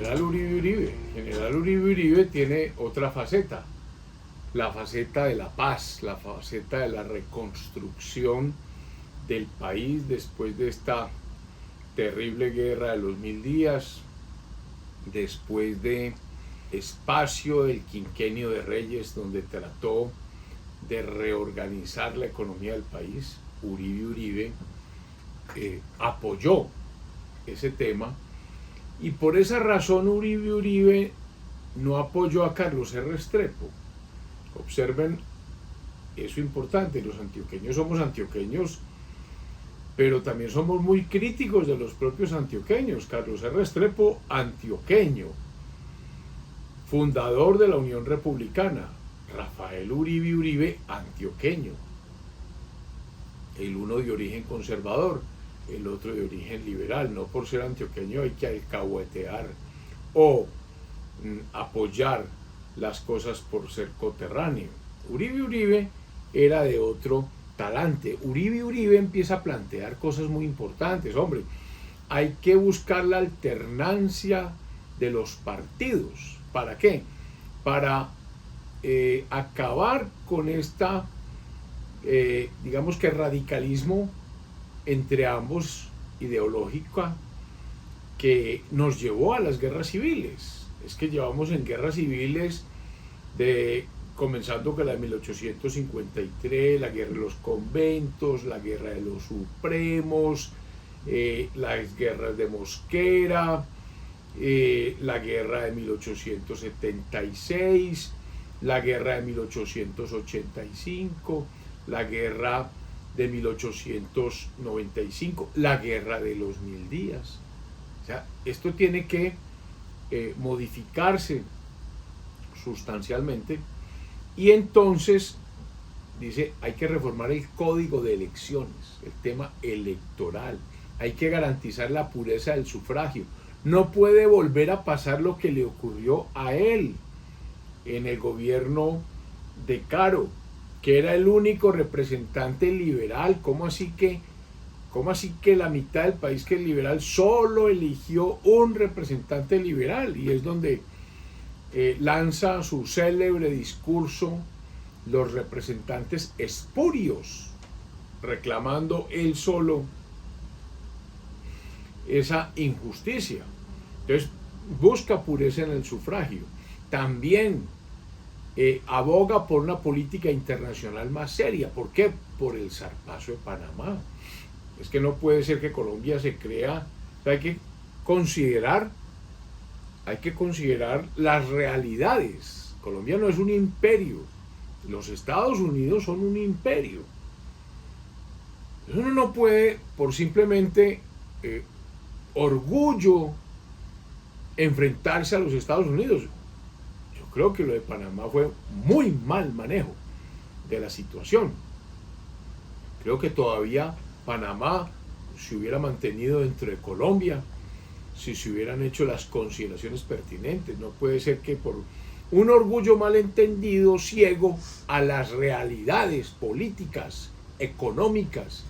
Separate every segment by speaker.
Speaker 1: general Uribe Uribe. General Uribe Uribe tiene otra faceta, la faceta de la paz, la faceta de la reconstrucción del país después de esta terrible guerra de los 1000 días, después de espacio del quinquenio de Reyes, donde trató de reorganizar la economía del país. Uribe Uribe apoyó ese tema, y por esa razón Uribe Uribe no apoyó a Carlos R. Restrepo. Observen eso importante, los antioqueños somos antioqueños, pero también somos muy críticos de los propios antioqueños. Carlos R. Restrepo, antioqueño, fundador de la Unión Republicana. Rafael Uribe Uribe, antioqueño, el uno de origen conservador, el otro de origen liberal. No por ser antioqueño hay que alcahuetear o apoyar las cosas por ser coterráneo. Uribe Uribe era de otro talante. Uribe Uribe empieza a plantear cosas muy importantes. Hombre, hay que buscar la alternancia de los partidos. ¿Para qué? Para acabar con esta, digamos que radicalismo entre ambos ideológica que nos llevó a las guerras civiles. Es que llevamos en guerras civiles comenzando con la de 1853, la guerra de los conventos, la guerra de los supremos, las guerras de Mosquera, la guerra de 1876, la guerra de 1885, la guerra de 1895, la guerra de los 1000 días. O sea, esto tiene que modificarse sustancialmente, y entonces dice, hay que reformar el código de elecciones, el tema electoral, hay que garantizar la pureza del sufragio. No puede volver a pasar lo que le ocurrió a él en el gobierno de Caro, que era el único representante liberal. ¿Cómo así que la mitad del país que es liberal solo eligió un representante liberal? Y es donde lanza su célebre discurso los representantes espurios, reclamando él solo esa injusticia. Entonces busca pureza en el sufragio. También aboga por una política internacional más seria. ¿Por qué? Por el zarpazo de Panamá. Es que no puede ser que Colombia se crea. Hay que considerar las realidades. Colombia no es un imperio. Los Estados Unidos son un imperio. Uno no puede, por simplemente orgullo, enfrentarse a los Estados Unidos. Yo creo que lo de Panamá fue muy mal manejo de la situación. Creo que todavía Panamá se hubiera mantenido dentro de Colombia si se hubieran hecho las consideraciones pertinentes. No puede ser que por un orgullo malentendido, ciego a las realidades políticas, económicas,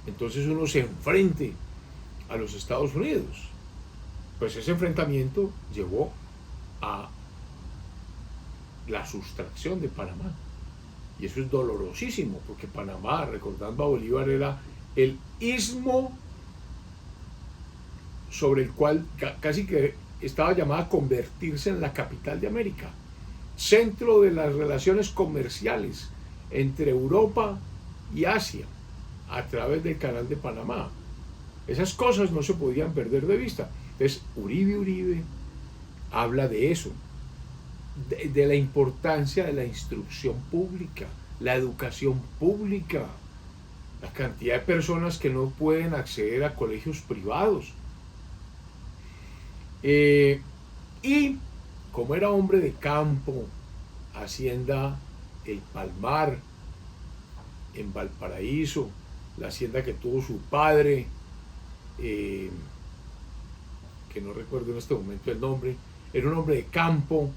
Speaker 1: entonces uno se enfrente a los Estados Unidos. Pues ese enfrentamiento llevó a la sustracción de Panamá. Y eso es dolorosísimo, porque Panamá, recordando a Bolívar, era el istmo sobre el cual casi que estaba llamada a convertirse en la capital de América, centro de las relaciones comerciales entre Europa y Asia a través del canal de Panamá. Esas cosas no se podían perder de vista. Entonces Uribe Uribe habla de eso, de la importancia de la instrucción pública, la educación pública, la cantidad de personas que no pueden acceder a colegios privados. Y como era hombre de campo, hacienda El Palmar, en Valparaíso, la hacienda que tuvo su padre, que no recuerdo en este momento el nombre, era un hombre de campo,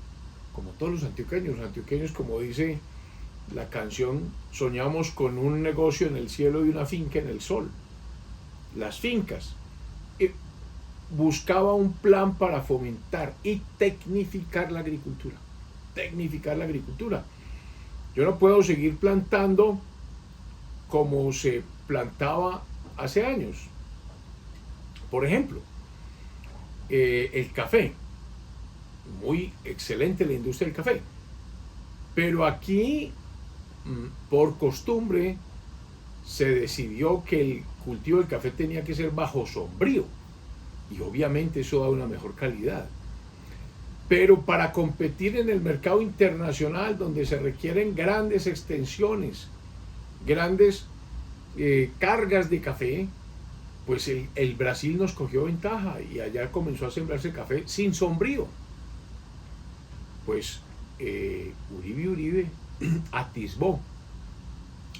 Speaker 1: como todos los antioqueños, como dice la canción, soñamos con un negocio en el cielo y una finca en el sol. Las fincas. buscaba un plan para fomentar y tecnificar la agricultura. Tecnificar la agricultura. Yo no puedo seguir plantando como se plantaba hace años. Por ejemplo, el café. Muy excelente la industria del café. Pero aquí, por costumbre, se decidió que el cultivo del café tenía que ser bajo sombrío. Y obviamente eso da una mejor calidad. Pero para competir en el mercado internacional, donde se requieren grandes extensiones, grandes cargas de café, pues el Brasil nos cogió ventaja y allá comenzó a sembrarse café sin sombrío. Pues Uribe atisbó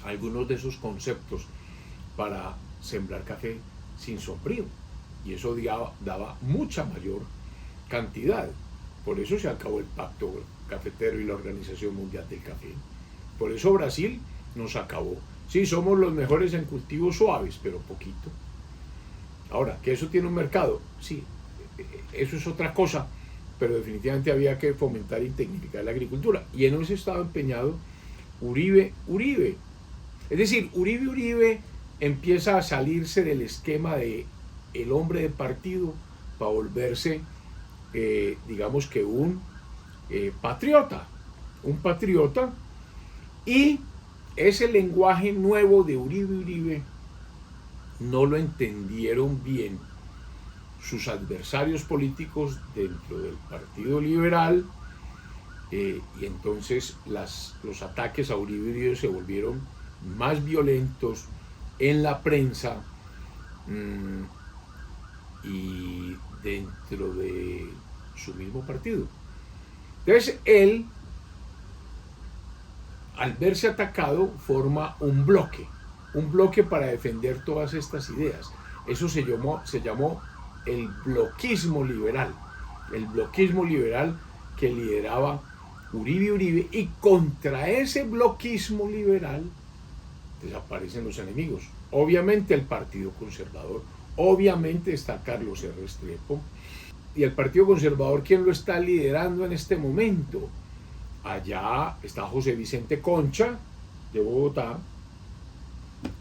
Speaker 1: algunos de esos conceptos para sembrar café sin sombrío, y eso daba mucha mayor cantidad. Por eso se acabó el pacto cafetero y la Organización Mundial del Café. Por eso Brasil nos acabó. Sí, somos los mejores en cultivos suaves, pero poquito. Ahora, ¿que eso tiene un mercado? Sí, eso es otra cosa, pero definitivamente había que fomentar y tecnificar la agricultura. Y en eso estaba empeñado Uribe. Es decir, Uribe empieza a salirse del esquema de el hombre de partido para volverse, digamos que un patriota, y ese lenguaje nuevo de Uribe no lo entendieron bien sus adversarios políticos dentro del Partido Liberal, y entonces los ataques a Uribe se volvieron más violentos en la prensa y dentro de su mismo partido. Entonces él, al verse atacado, forma un bloque para defender todas estas ideas. Eso se llamó el bloquismo liberal que lideraba Uribe, y contra ese bloquismo liberal desaparecen los enemigos. Obviamente el Partido Conservador, obviamente está Carlos R. Restrepo, y el Partido Conservador, ¿quién lo está liderando en este momento? Allá está José Vicente Concha, de Bogotá,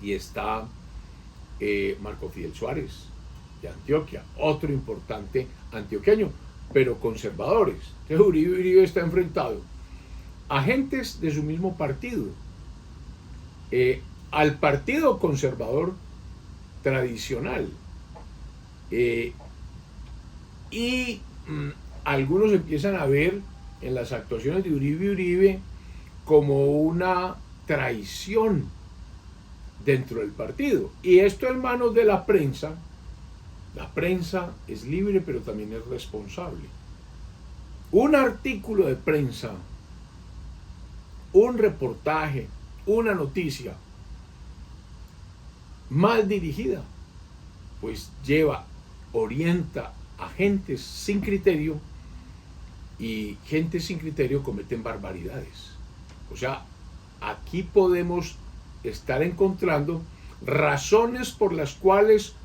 Speaker 1: y está Marco Fidel Suárez, de Antioquia, otro importante antioqueño, pero conservadores. Entonces Uribe está enfrentado a gentes de su mismo partido, al Partido Conservador tradicional, y algunos empiezan a ver en las actuaciones de Uribe como una traición dentro del partido, y esto en manos de la prensa. La prensa es libre, pero también es responsable. Un artículo de prensa, un reportaje, una noticia mal dirigida, pues orienta a gentes sin criterio, y gentes sin criterio cometen barbaridades. O sea, aquí podemos estar encontrando razones por las cuales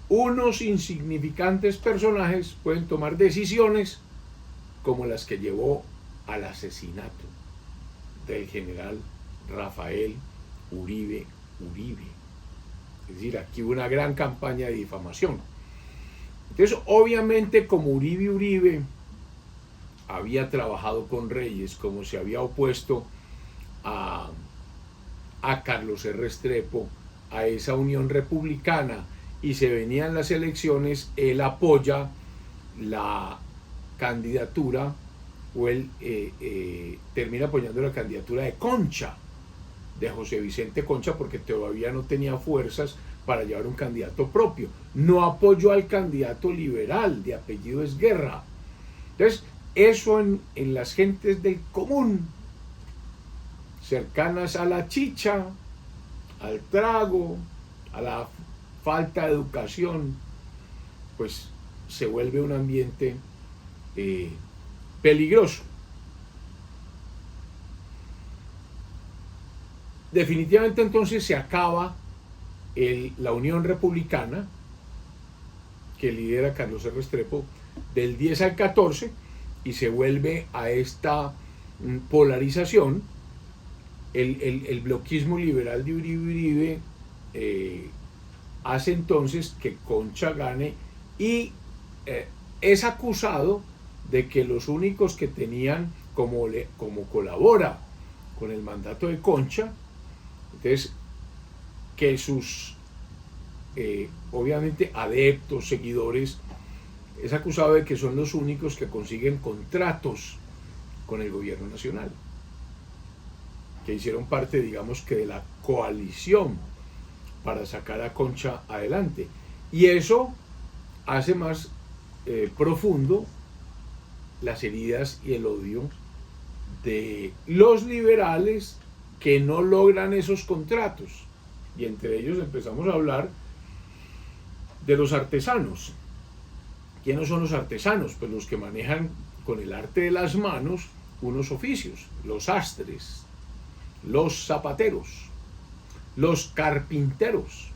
Speaker 1: unos insignificantes personajes pueden tomar decisiones como las que llevó al asesinato del general Rafael Uribe. Es decir, aquí hubo una gran campaña de difamación. Entonces, obviamente, como Uribe había trabajado con Reyes, como se había opuesto a Carlos R. Restrepo, a esa unión republicana, y se venían las elecciones, él apoya la candidatura, o él termina apoyando la candidatura de Concha, de José Vicente Concha, porque todavía no tenía fuerzas para llevar un candidato propio. No apoyó al candidato liberal de apellido Esguerra. Entonces, eso en las gentes del común, cercanas a la chicha, al trago, a la falta de educación, pues se vuelve un ambiente peligroso. Definitivamente entonces se acaba la Unión Republicana, que que lidera Carlos R. Restrepo, del 10 al 14, y se vuelve a esta polarización. El bloquismo liberal de Uribe hace entonces que Concha gane y es acusado de que los únicos que tenían, como colabora con el mandato de Concha, entonces que sus obviamente adeptos, seguidores, es acusado de que son los únicos que consiguen contratos con el gobierno nacional, que hicieron parte, digamos, que de la coalición para sacar a Concha adelante. Y eso hace más profundo las heridas y el odio de los liberales que no logran esos contratos. Y entre ellos empezamos a hablar de los artesanos. ¿Quiénes son los artesanos? Pues los que manejan con el arte de las manos unos oficios: los sastres, los zapateros, los carpinteros.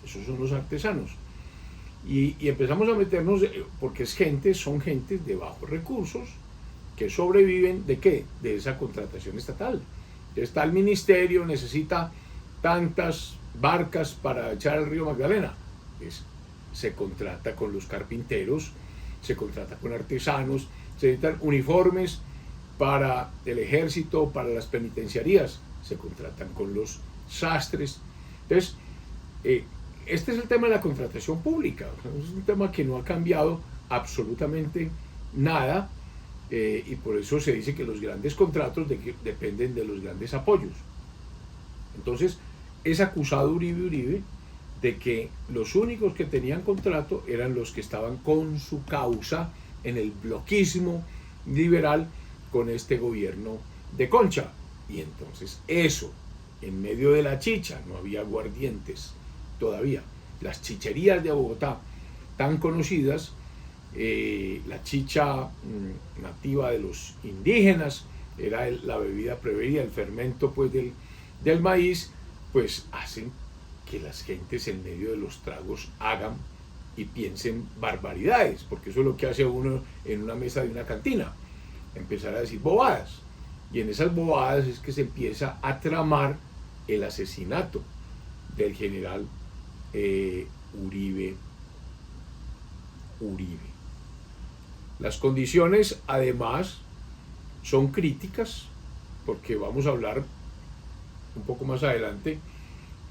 Speaker 1: Esos son los artesanos. Y empezamos a meternos, porque son gentes de bajos recursos que sobreviven ¿de qué? De esa contratación estatal. Está el ministerio, necesita tantas barcas para echar al río Magdalena. Se contrata con los carpinteros, se contrata con artesanos, se necesitan uniformes para el ejército, para las penitenciarías, se contratan con los sastres. Entonces, este es el tema de la contratación pública. Es un tema que no ha cambiado absolutamente nada, y por eso se dice que los grandes contratos dependen de los grandes apoyos. Entonces, es acusado Uribe de que los únicos que tenían contrato eran los que estaban con su causa en el bloquismo liberal con este gobierno de Concha. Y entonces eso, en medio de la chicha, no había aguardientes todavía. Las chicherías de Bogotá, tan conocidas, la chicha nativa de los indígenas, era la bebida preferida, el fermento pues del maíz, pues hacen que las gentes en medio de los tragos hagan y piensen barbaridades, porque eso es lo que hace uno en una mesa de una cantina, empezar a decir bobadas, y en esas bobadas es que se empieza a tramar el asesinato del general Uribe. Las condiciones además son críticas, porque vamos a hablar un poco más adelante.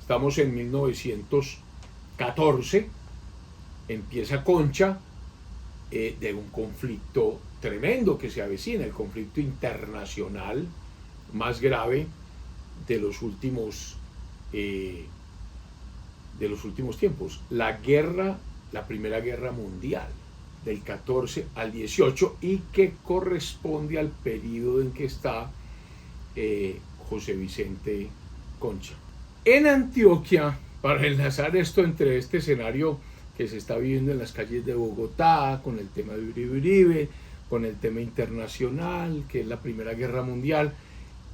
Speaker 1: Estamos en 1914, empieza Concha, de un conflicto tremendo que se avecina, el conflicto internacional más grave de los últimos tiempos. La Primera Guerra Mundial, del 14 al 18, y que corresponde al periodo en que está José Vicente Concha. En Antioquia, para enlazar esto entre este escenario que se está viviendo en las calles de Bogotá, con el tema de Uribe, con el tema internacional, que es la Primera Guerra Mundial,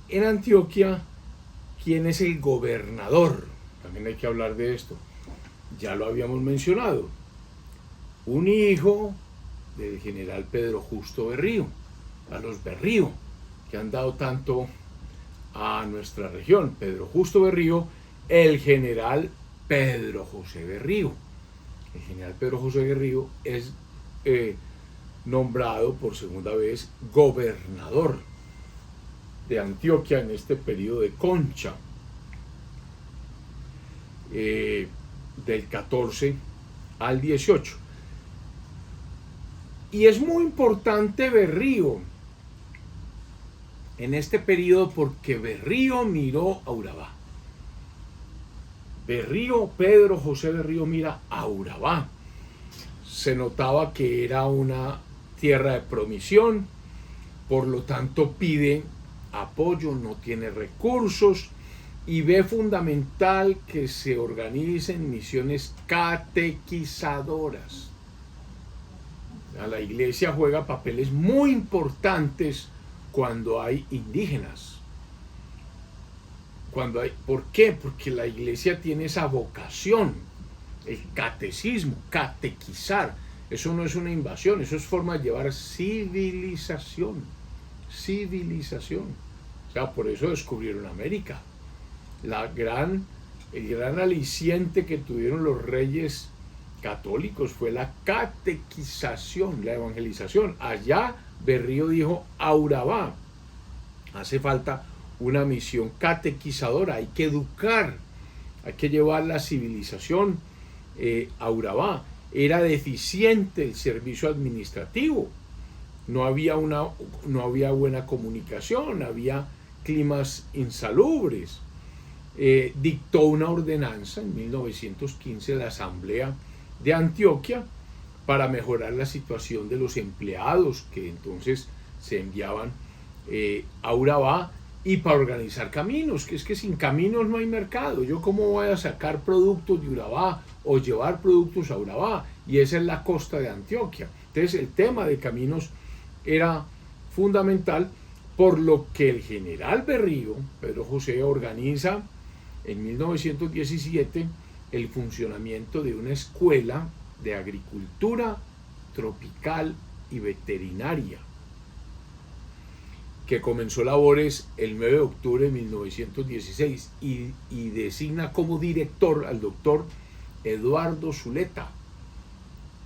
Speaker 1: en Antioquia, ¿quién es el gobernador? También hay que hablar de esto. Ya lo habíamos mencionado. Un hijo del general Pedro Justo Berrío, a los Berrío, que han dado tanto a nuestra región. Pedro Justo Berrío, el general Pedro José Berrío. El general Pedro José Berrío es nombrado por segunda vez gobernador de Antioquia en este periodo de Concha, del 14 al 18. Y es muy importante Berrío en este periodo porque Berrío miró a Urabá. Pedro José Berrío mira a Urabá. Se notaba que era una tierra de promisión, por lo tanto pide apoyo, no tiene recursos y ve fundamental que se organicen misiones catequizadoras. La iglesia juega papeles muy importantes cuando hay indígenas. ¿Por qué? Porque la iglesia tiene esa vocación el catecismo, catequizar. Eso no es una invasión, eso es forma de llevar civilización. Civilización. O sea, por eso descubrieron América. El gran aliciente que tuvieron los reyes católicos fue la catequización, la evangelización. Allá Berrío dijo: Aurabá, hace falta una misión catequizadora, hay que educar, hay que llevar la civilización a Urabá. Era deficiente el servicio administrativo, no había buena comunicación, había climas insalubres. Dictó una ordenanza en 1915 la Asamblea de Antioquia para mejorar la situación de los empleados que entonces se enviaban a Urabá, y para organizar caminos, que es que sin caminos no hay mercado. Yo cómo voy a sacar productos de Urabá o llevar productos a Urabá, y esa es la costa de Antioquia. Entonces el tema de caminos era fundamental, por lo que el general Berrío, Pedro José, organiza en 1917 el funcionamiento de una escuela de agricultura tropical y veterinaria, que comenzó labores el 9 de octubre de 1916 y designa como director al doctor Eduardo Zuleta,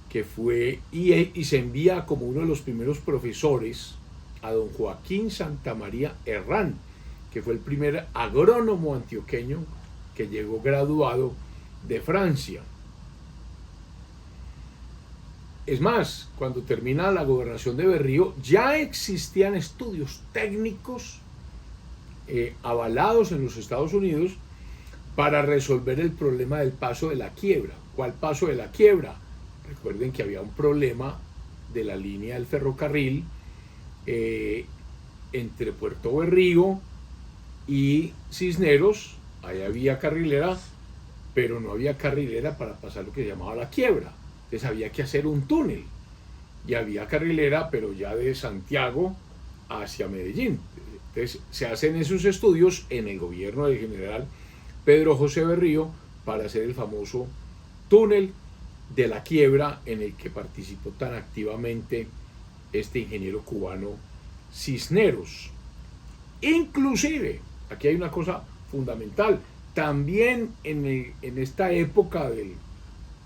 Speaker 1: que fue y se envía como uno de los primeros profesores a don Joaquín Santamaría Herrán, que fue el primer agrónomo antioqueño que llegó graduado de Francia. Es más, cuando termina la gobernación de Berrío, ya existían estudios técnicos avalados en los Estados Unidos para resolver el problema del paso de la quiebra. ¿Cuál paso de la quiebra? Recuerden que había un problema de la línea del ferrocarril entre Puerto Berrío y Cisneros. Ahí había carrilera, pero no había carrilera para pasar lo que se llamaba la quiebra. Entonces había que hacer un túnel, y había carrilera, pero ya de Santiago hacia Medellín. Entonces se hacen esos estudios en el gobierno del general Pedro José Berrío para hacer el famoso túnel de la quiebra, en el que participó tan activamente este ingeniero cubano Cisneros. Inclusive, aquí hay una cosa fundamental, también en esta época del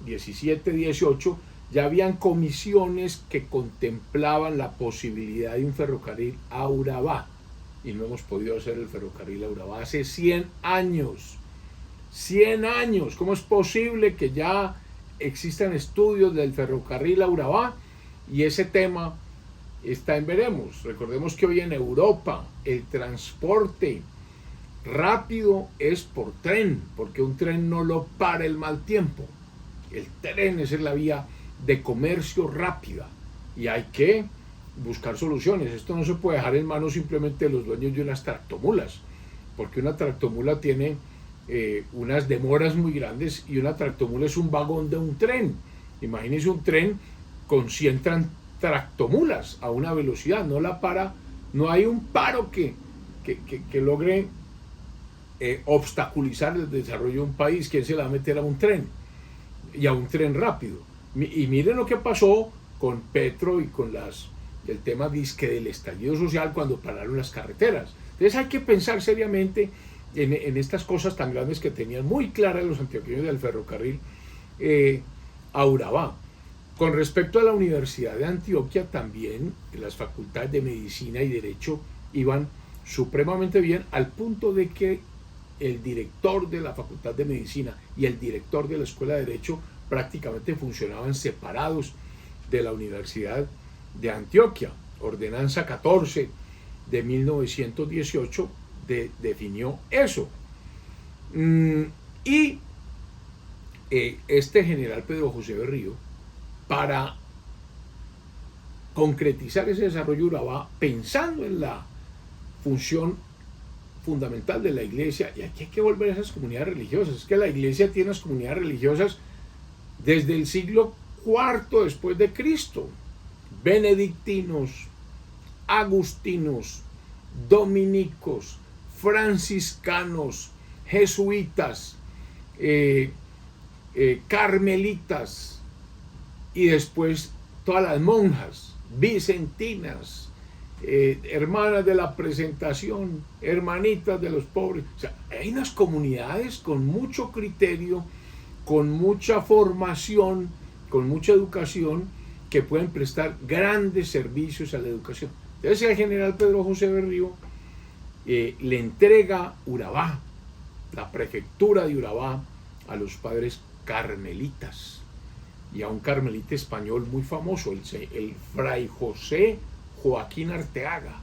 Speaker 1: 17-18 ya habían comisiones que contemplaban la posibilidad de un ferrocarril a Urabá, y no hemos podido hacer el ferrocarril a Urabá hace 100 años. 100 años. ¿Cómo es posible que ya existan estudios del ferrocarril a Urabá y ese tema está en veremos? Recordemos que hoy en Europa el transporte rápido es por tren, porque un tren no lo para el mal tiempo. El tren es la vía de comercio rápida, y hay que buscar soluciones. Esto no se puede dejar en manos simplemente de los dueños de unas tractomulas, porque una tractomula tiene unas demoras muy grandes, y una tractomula es un vagón de un tren. Imagínense un tren con 100 tractomulas a una velocidad, no la para, no hay un paro que logre obstaculizar el desarrollo de un país. ¿Quién se la va a meter a un tren? Y a un tren rápido. Y miren lo que pasó con Petro y con el tema disque del estallido social, cuando pararon las carreteras. Entonces hay que pensar seriamente en estas cosas tan grandes que tenían muy claras los antioqueños del ferrocarril a Urabá. Con respecto a la Universidad de Antioquia, también las facultades de Medicina y Derecho iban supremamente bien, al punto de que el director de la Facultad de Medicina y el director de la Escuela de Derecho prácticamente funcionaban separados de la Universidad de Antioquia. Ordenanza 14 de 1918 definió eso. Este general Pedro José Berrío, para concretizar ese desarrollo de Urabá, pensando en la función fundamental de la iglesia, y aquí hay que volver a esas comunidades religiosas. Es que la iglesia tiene las comunidades religiosas desde el siglo IV después de Cristo. Benedictinos, agustinos, dominicos, franciscanos, jesuitas, carmelitas y después todas las monjas vicentinas, hermanas de la presentación, hermanitas de los pobres. O sea, hay unas comunidades con mucho criterio, con mucha formación, con mucha educación, que pueden prestar grandes servicios a la educación. Entonces el general Pedro José Berrío le entrega Urabá, la prefectura de Urabá, a los padres carmelitas y a un carmelita español muy famoso, el fray José Joaquín Arteaga,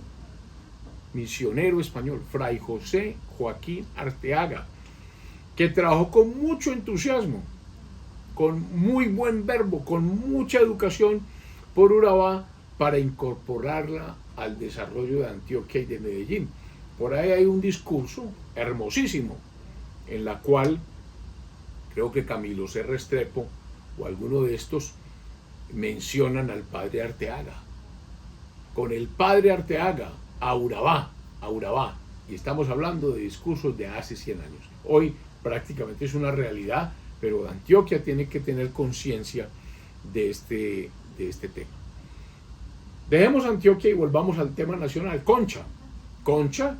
Speaker 1: misionero español, fray José Joaquín Arteaga, que trabajó con mucho entusiasmo, con muy buen verbo, con mucha educación por Urabá para incorporarla al desarrollo de Antioquia y de Medellín. Por ahí hay un discurso hermosísimo en la cual creo que Camilo C. Restrepo o alguno de estos mencionan al padre Arteaga. Con el padre Arteaga a Urabá, y estamos hablando de discursos de hace 100 años. Hoy prácticamente es una realidad, pero Antioquia tiene que tener conciencia de este tema. Dejemos Antioquia y volvamos al tema nacional. Concha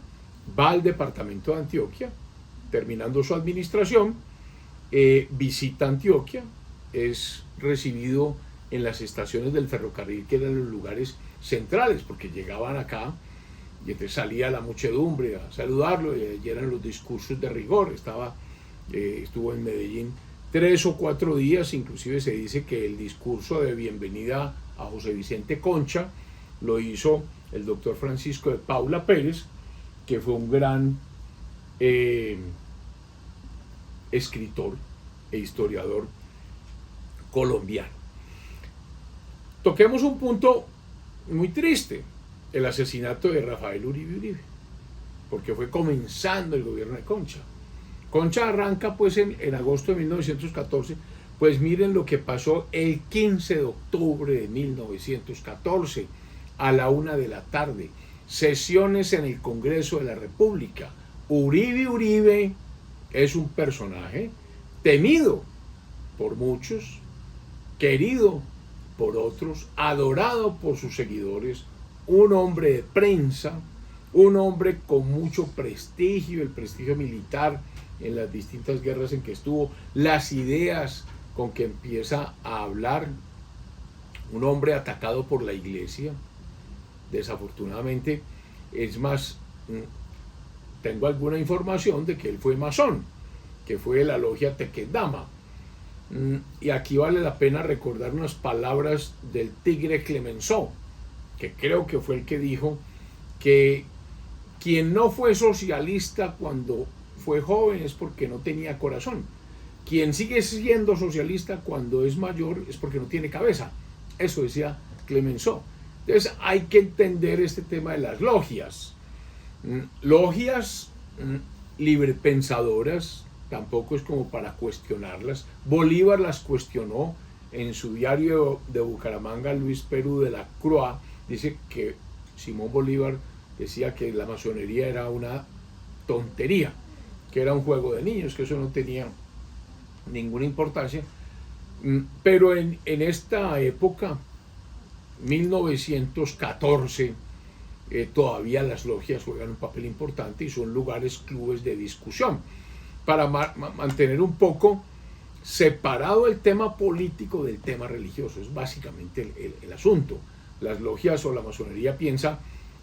Speaker 1: va al departamento de Antioquia, terminando su administración, visita Antioquia, es recibido en las estaciones del ferrocarril, que eran los lugares centrales, porque llegaban acá y entonces salía la muchedumbre a saludarlo, y eran los discursos de rigor. Estuvo en Medellín 3 o 4 días, inclusive se dice que el discurso de bienvenida a José Vicente Concha lo hizo el doctor Francisco de Paula Pérez, que fue un gran escritor e historiador colombiano. Toquemos un punto muy triste, el asesinato de Rafael Uribe Uribe, porque fue comenzando el gobierno de Concha. Concha arranca pues en agosto de 1914, pues miren lo que pasó el 15 de octubre de 1914 a la 1 de la tarde, sesiones en el Congreso de la República. Uribe es un personaje temido por muchos, querido por otros, adorado por sus seguidores, un hombre de prensa, un hombre con mucho prestigio, el prestigio militar en las distintas guerras en que estuvo, las ideas con que empieza a hablar, un hombre atacado por la iglesia, desafortunadamente. Es más, tengo alguna información de que él fue masón, que fue de la logia Tequendama. Y aquí vale la pena recordar unas palabras del tigre Clemenceau, que creo que fue el que dijo que quien no fue socialista cuando fue joven es porque no tenía corazón. Quien sigue siendo socialista cuando es mayor es porque no tiene cabeza. Eso decía Clemenceau. Entonces hay que entender este tema de las logias. Logias librepensadoras, tampoco es como para cuestionarlas. Bolívar las cuestionó en su diario de Bucaramanga. Luis Perú de la Croix dice que Simón Bolívar decía que la masonería era una tontería, que era un juego de niños, que eso no tenía ninguna importancia. Pero en esta época, 1914, todavía las logias juegan un papel importante y son lugares, clubes de discusión, para mantener un poco separado el tema político del tema religioso. Es básicamente el asunto. Las logias o la masonería piensa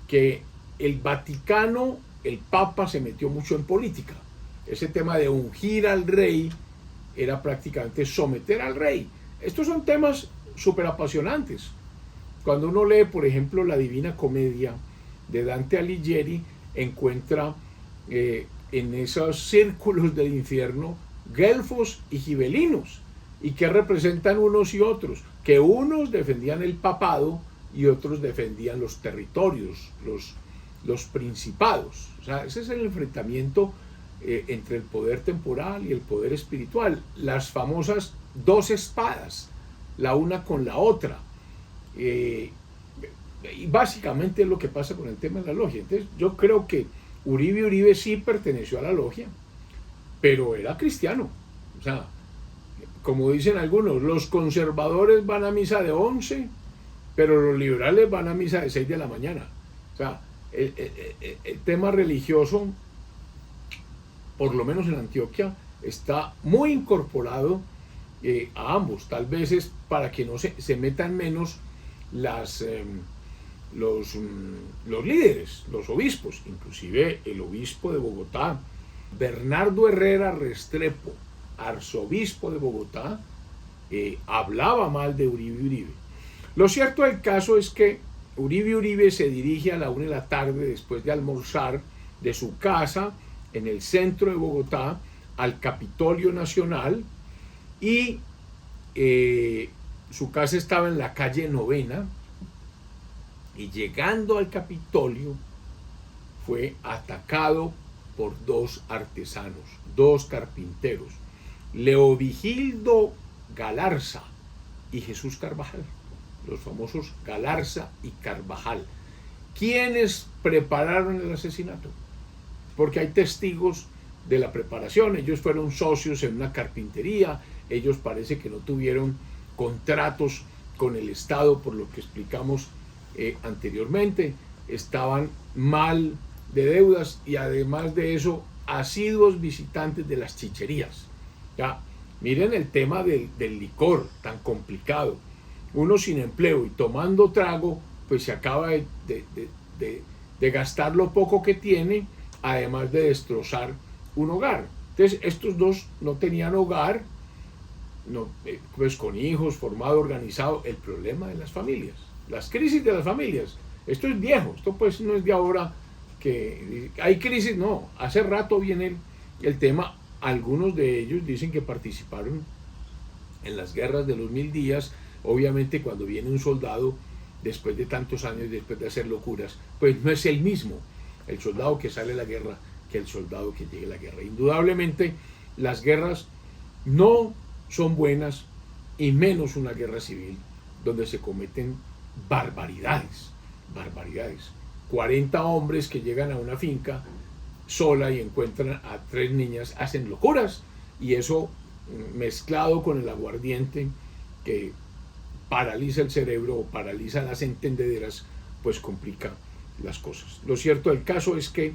Speaker 1: que el Vaticano, el Papa, se metió mucho en política. Ese tema de ungir al rey era prácticamente someter al rey. Estos son temas súper apasionantes. Cuando uno lee, por ejemplo, la Divina Comedia de Dante Alighieri, encuentra en esos círculos del infierno guelfos y gibelinos, y que representan unos y otros, que unos defendían el papado y otros defendían los territorios, los principados. O sea, ese es el enfrentamiento entre el poder temporal y el poder espiritual. Las famosas dos espadas, la una con la otra. Y básicamente es lo que pasa con el tema de la logia. Entonces yo creo que Uribe sí perteneció a la logia, pero era cristiano. O sea, como dicen algunos, los conservadores van a misa de 11, pero los liberales van a misa de 6 de la mañana. O sea, el tema religioso, por lo menos en Antioquia, está muy incorporado a ambos. Tal vez es para que no se metan menos los líderes, los obispos. Inclusive el obispo de Bogotá, Bernardo Herrera Restrepo, arzobispo de Bogotá, hablaba mal de Uribe Uribe. Lo cierto del caso es que Uribe Uribe se dirige a la 1 de la tarde, después de almorzar, de su casa en el centro de Bogotá al Capitolio Nacional, y su casa estaba en la calle Novena, y llegando al Capitolio fue atacado por 2 artesanos, 2 carpinteros, Leovigildo Galarza y Jesús Carvajal, los famosos Galarza y Carvajal. ¿Quiénes prepararon el asesinato? Porque hay testigos de la preparación. Ellos fueron socios en una carpintería, ellos parece que no tuvieron contratos con el Estado, por lo que explicamos anteriormente, estaban mal de deudas y además de eso asiduos visitantes de las chicherías. Ya, miren el tema del licor tan complicado. Uno sin empleo y tomando trago, pues se acaba de gastar lo poco que tiene, además de destrozar un hogar. Entonces estos 2 no tenían hogar, no, pues con hijos, formado, organizado. El problema de las familias, las crisis de las familias, esto es viejo, esto pues no es de ahora que hay crisis, no, hace rato viene el tema. Algunos de ellos dicen que participaron en las guerras de los 1000 días. Obviamente cuando viene un soldado después de tantos años, después de hacer locuras, pues no es el mismo el soldado que sale a la guerra que el soldado que llegue a la guerra. Indudablemente las guerras no son buenas, y menos una guerra civil donde se cometen barbaridades. 40 hombres que llegan a una finca sola y encuentran a 3 niñas, hacen locuras, y eso mezclado con el aguardiente que paraliza el cerebro o paraliza las entendederas, pues complica las cosas. Lo cierto del caso es que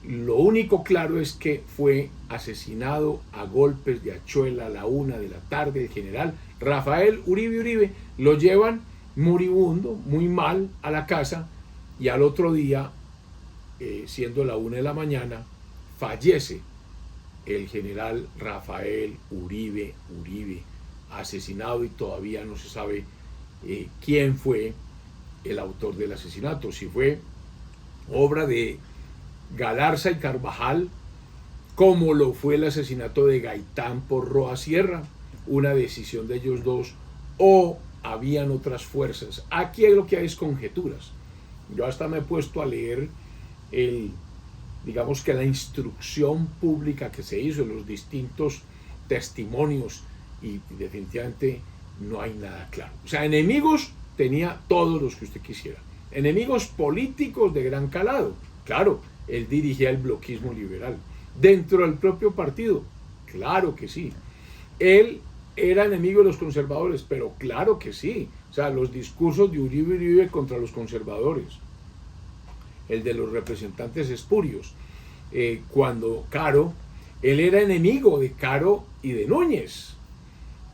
Speaker 1: lo único claro es que fue asesinado a golpes de hachuela a la 1 de la tarde el general Rafael Uribe Uribe. Lo llevan moribundo, muy mal, a la casa, y al otro día, siendo la 1 de la mañana, fallece el general Rafael Uribe Uribe, asesinado, y todavía no se sabe quién fue el autor del asesinato, si fue obra de Galarza y Carvajal, como lo fue el asesinato de Gaitán por Roa Sierra, una decisión de ellos 2, o habían otras fuerzas. Aquí lo que hay es conjeturas. Yo hasta me he puesto a leer digamos que la instrucción pública que se hizo, los distintos testimonios, y definitivamente no hay nada claro. O sea, enemigos tenía todos los que usted quisiera. Enemigos políticos de gran calado. Claro, él dirigía el bloquismo liberal. Dentro del propio partido, claro que sí. Él era enemigo de los conservadores, pero claro que sí. O sea, los discursos de Uribe Uribe contra los conservadores, el de los representantes espurios, cuando Caro, él era enemigo de Caro y de Núñez.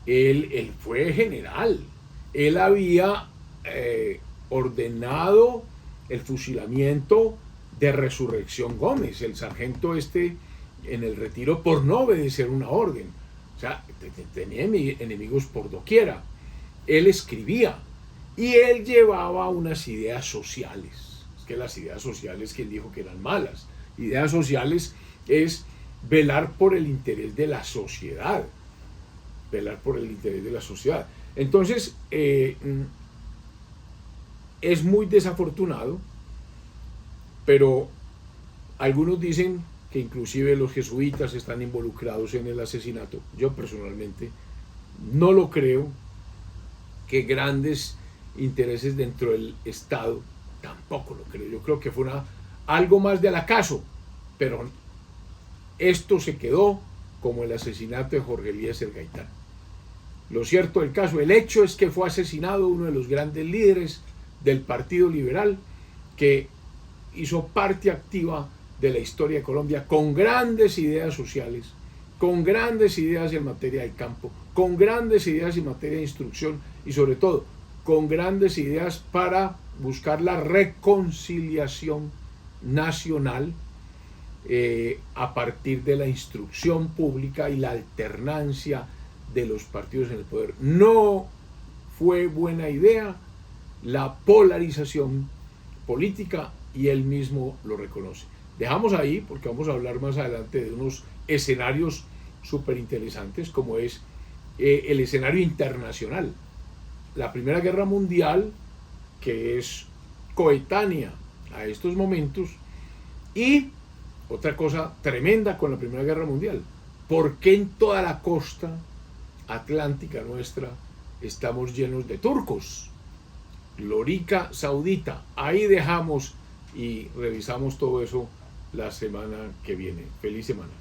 Speaker 1: Él fue general, él había ordenado el fusilamiento de Resurrección Gómez, el sargento en el retiro, por no obedecer una orden. O sea, tenía enemigos por doquiera. Él escribía y él llevaba unas ideas sociales. Es que las ideas sociales, ¿quién dijo que eran malas? Ideas sociales es velar por el interés de la sociedad. Velar por el interés de la sociedad. Entonces, es muy desafortunado, pero algunos dicen que inclusive los jesuitas están involucrados en el asesinato. Yo personalmente no lo creo, que grandes intereses dentro del Estado tampoco lo creo. Yo creo que fue algo más del acaso, pero esto se quedó como el asesinato de Jorge Eliezer Gaitán. Lo cierto del caso, el hecho es que fue asesinado uno de los grandes líderes del Partido Liberal, que hizo parte activa de la historia de Colombia, con grandes ideas sociales, con grandes ideas en materia de campo, con grandes ideas en materia de instrucción y sobre todo con grandes ideas para buscar la reconciliación nacional a partir de la instrucción pública y la alternancia de los partidos en el poder. No fue buena idea la polarización política y él mismo lo reconoce. Dejamos ahí porque vamos a hablar más adelante de unos escenarios súper interesantes como es el escenario internacional. La Primera Guerra Mundial, que es coetánea a estos momentos, y otra cosa tremenda con la Primera Guerra Mundial, ¿por qué en toda la costa atlántica nuestra estamos llenos de turcos? Lorica Saudita, ahí dejamos y revisamos todo eso la semana que viene. Feliz semana.